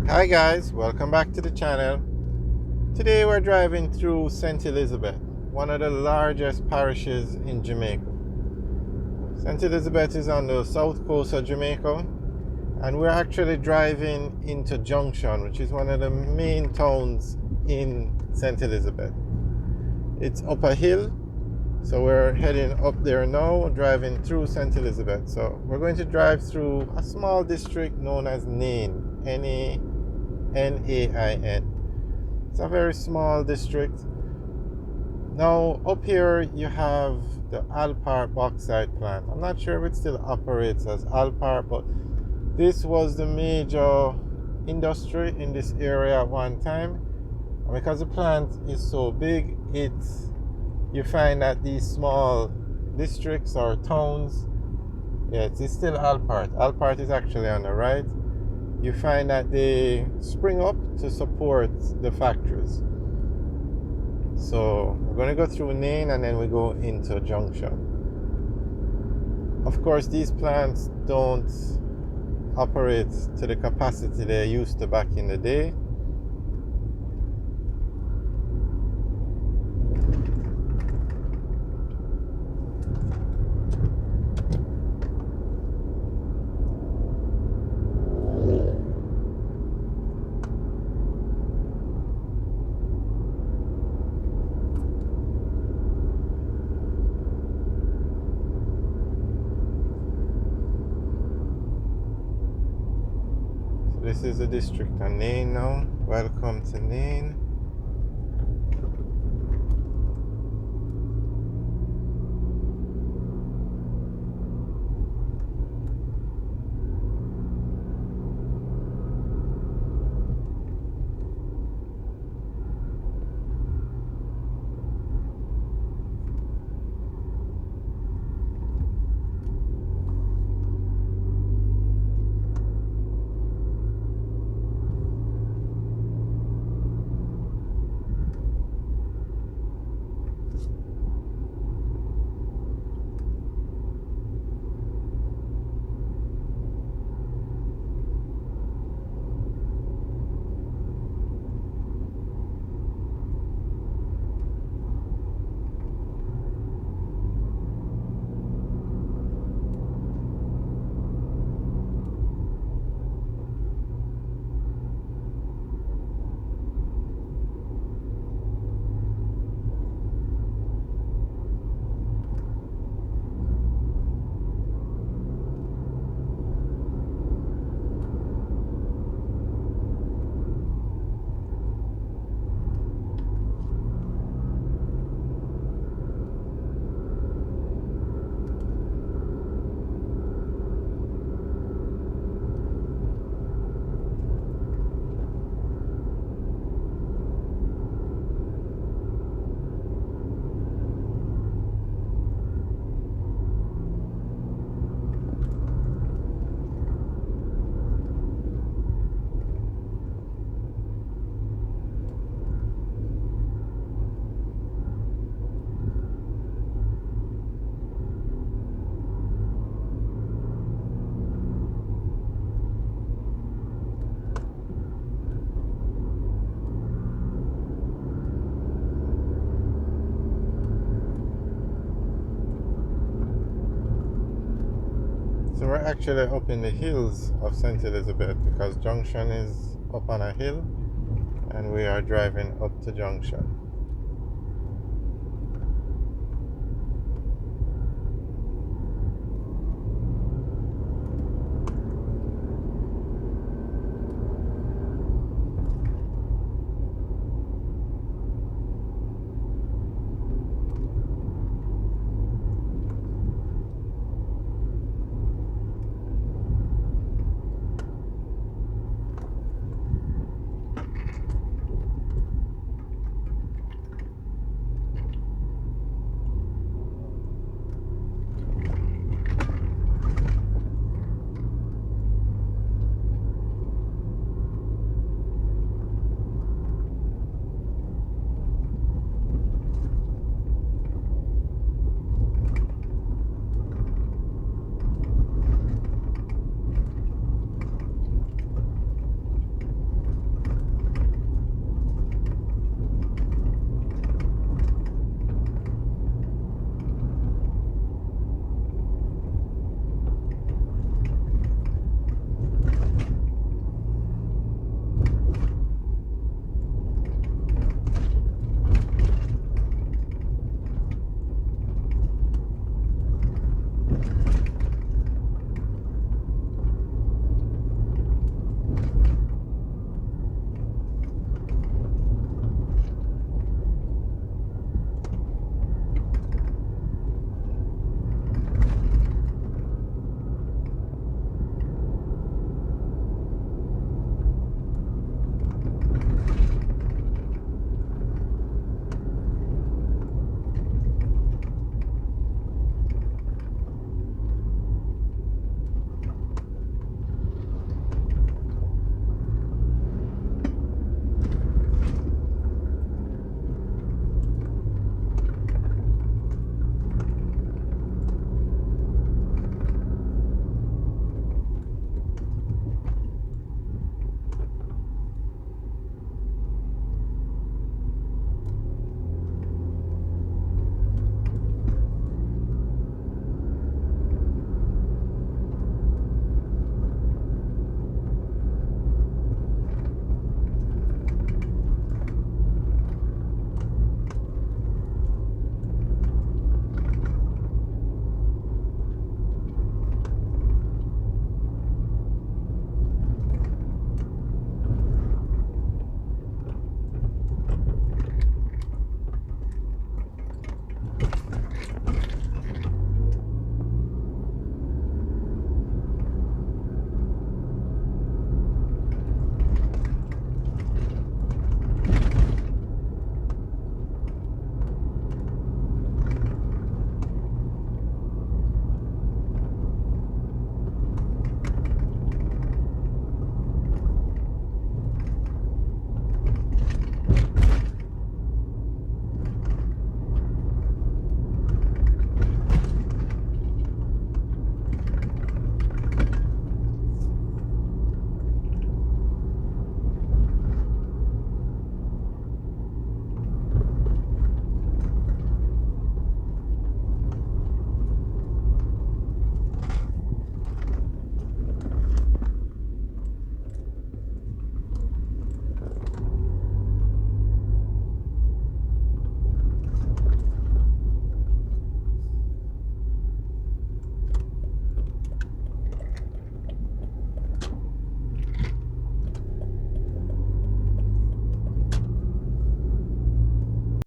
Hi guys, welcome back to the channel. Today we're driving through St. Elizabeth, one of the largest parishes in Jamaica. St. Elizabeth is on the south coast of Jamaica, and we're actually driving into Junction, which is one of the main towns in St. Elizabeth. It's up a hill, so we're heading up there now, driving through St. Elizabeth. So we're going to drive through a small district known as Nain, Nain. It's a very small district. Now, up here you have the Alpart bauxite plant. I'm not sure if it still operates as Alpart, but this was the major industry in this area at one time. And because the plant is so big, you find that these small districts or towns, yeah, it's still Alpart. Alpart is actually on the right. You find that they spring up to support the factories. So we're going to go through Nain and then we go into Junction. Of course, these plants don't operate to the capacity they used to back in the day. This is the district of Nain now. Welcome to Nain. So we're actually up in the hills of St. Elizabeth because Junction is up on a hill and we are driving up to Junction.